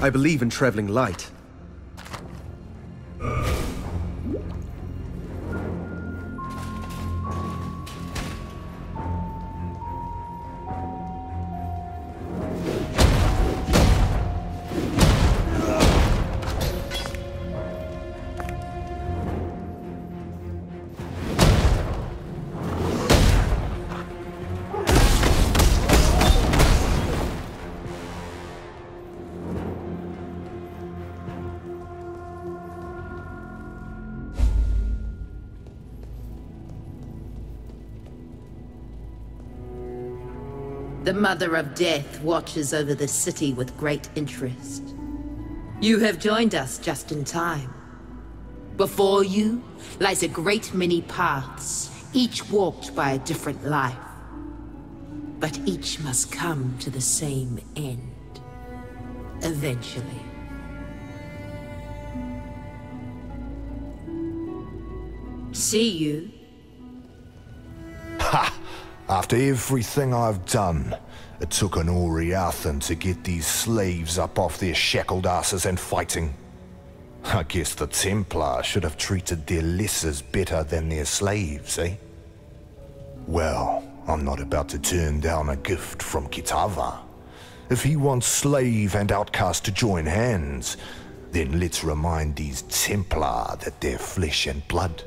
I believe in traveling light. The Mother of Death watches over the city with great interest. You have joined us just in time. Before you lies a great many paths, each walked by a different life. But each must come to the same end. Eventually. See you. Ha! After everything I've done, it took an Oriathan to get these slaves up off their shackled asses and fighting. I guess the Templar should have treated their lessers better than their slaves, eh? Well, I'm not about to turn down a gift from Kitava. If he wants slave and outcast to join hands, then let's remind these Templar that they're flesh and blood,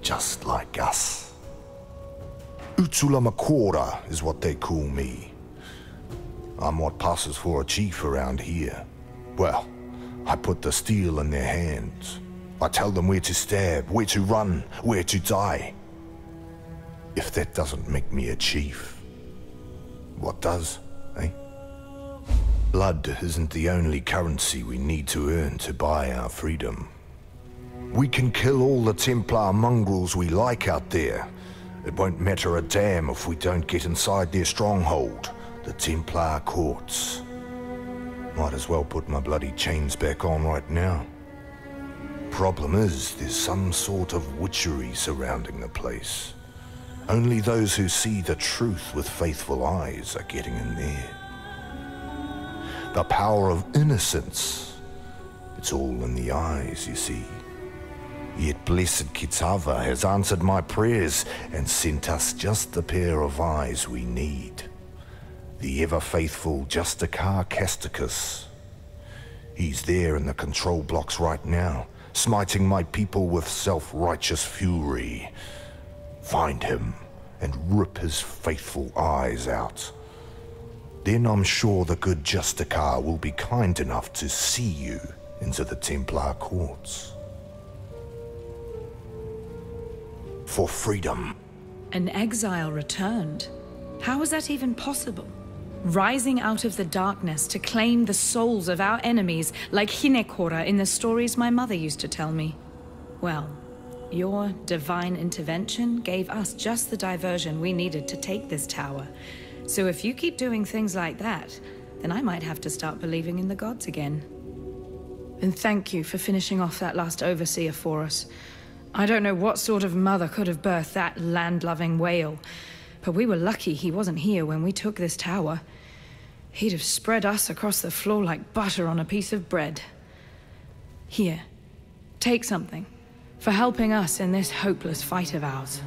just like us. Utulamakora is what they call me. I'm what passes for a chief around here. Well, I put the steel in their hands. I tell them where to stab, where to run, where to die. If that doesn't make me a chief, what does, eh? Blood isn't the only currency we need to earn to buy our freedom. We can kill all the Templar mongrels we like out there. It won't matter a damn if we don't get inside their stronghold, the Templar courts. Might as well put my bloody chains back on right now. Problem is, there's some sort of witchery surrounding the place. Only those who see the truth with faithful eyes are getting in there. The power of innocence. It's all in the eyes, you see. Yet blessed Kitava has answered my prayers and sent us just the pair of eyes we need. The ever-faithful Justicar Casticus. He's there in the control blocks right now, smiting my people with self-righteous fury. Find him and rip his faithful eyes out. Then I'm sure the good Justicar will be kind enough to see you into the Templar courts. For freedom. An exile returned? How was that even possible? Rising out of the darkness to claim the souls of our enemies, like Hinekora in the stories my mother used to tell me. Well, your divine intervention gave us just the diversion we needed to take this tower. So if you keep doing things like that, then I might have to start believing in the gods again. And thank you for finishing off that last overseer for us. I don't know what sort of mother could have birthed that land-loving whale, but we were lucky he wasn't here when we took this tower. He'd have spread us across the floor like butter on a piece of bread. Here, take something for helping us in this hopeless fight of ours.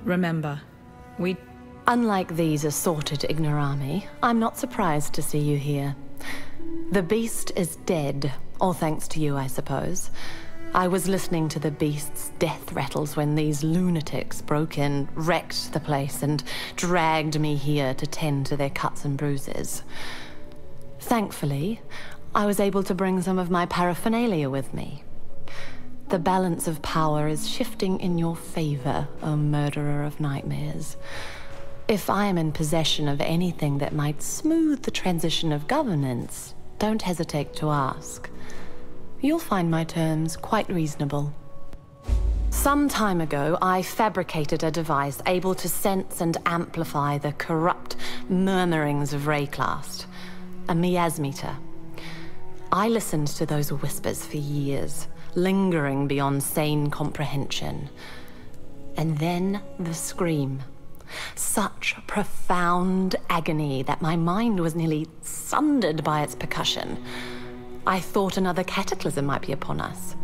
Remember, Unlike these assorted ignorami, I'm not surprised to see you here. The beast is dead, all thanks to you, I suppose. I was listening to the beast's death rattles when these lunatics broke in, wrecked the place, and dragged me here to tend to their cuts and bruises. Thankfully, I was able to bring some of my paraphernalia with me. The balance of power is shifting in your favor, O murderer of nightmares. If I am in possession of anything that might smooth the transition of governance, don't hesitate to ask. You'll find my terms quite reasonable. Some time ago, I fabricated a device able to sense and amplify the corrupt murmurings of Wraeclast, a miasmeter. I listened to those whispers for years, lingering beyond sane comprehension. And then the scream. Such profound agony that my mind was nearly sundered by its percussion. I thought another cataclysm might be upon us.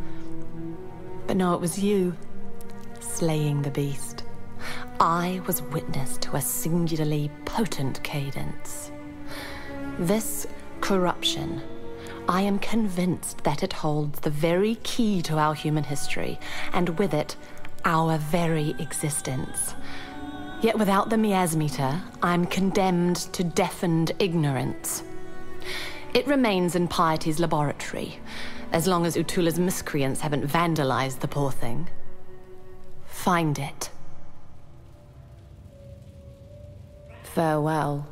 But no, it was you, slaying the beast. I was witness to a singularly potent cadence. This corruption, I am convinced that it holds the very key to our human history, and with it, our very existence. Yet without the miasmeter, I'm condemned to deafened ignorance. It remains in Piety's laboratory, as long as Utula's miscreants haven't vandalized the poor thing. Find it. Farewell.